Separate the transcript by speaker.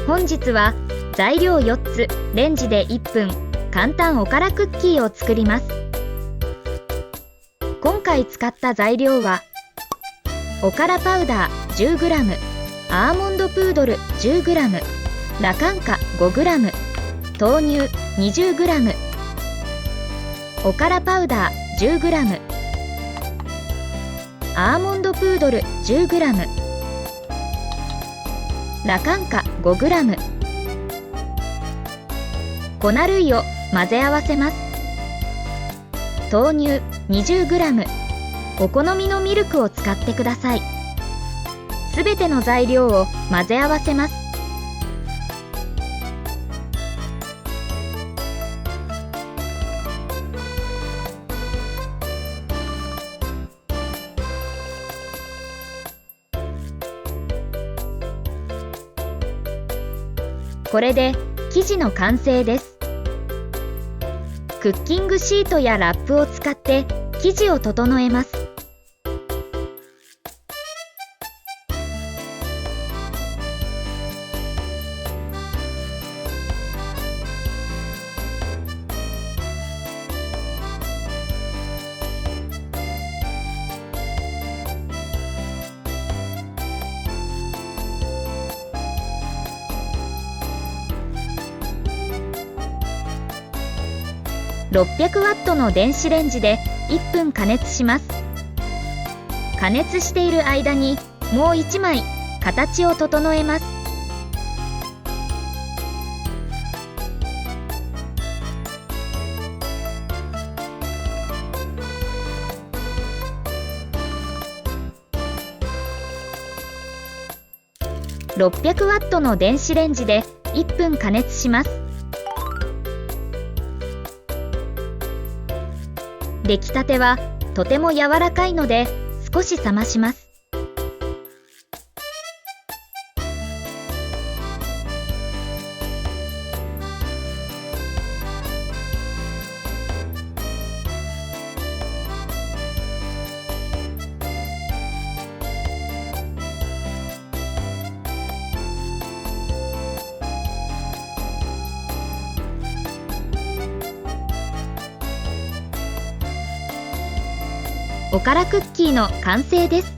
Speaker 1: 本日は材料4つ、レンジで1分、簡単おからクッキーを作ります。今回使った材料は、おからパウダー 10g、アーモンドプードル 10g、ラカンカ 5g、豆乳 20g、おからパウダー 10g、アーモンドプードル 10g、ラカンカ 5g、粉類を混ぜ合わせます。豆乳 20g、お好みのミルクを使ってください。すべての材料を混ぜ合わせます。これで生地の完成です。クッキングシートやラップを使って生地を整えます。600W の電子レンジで1分加熱します。加熱している間にもう1枚形を整えます。600W の電子レンジで1分加熱します。出来たてはとても柔らかいので少し冷まします。おからクッキーの完成です。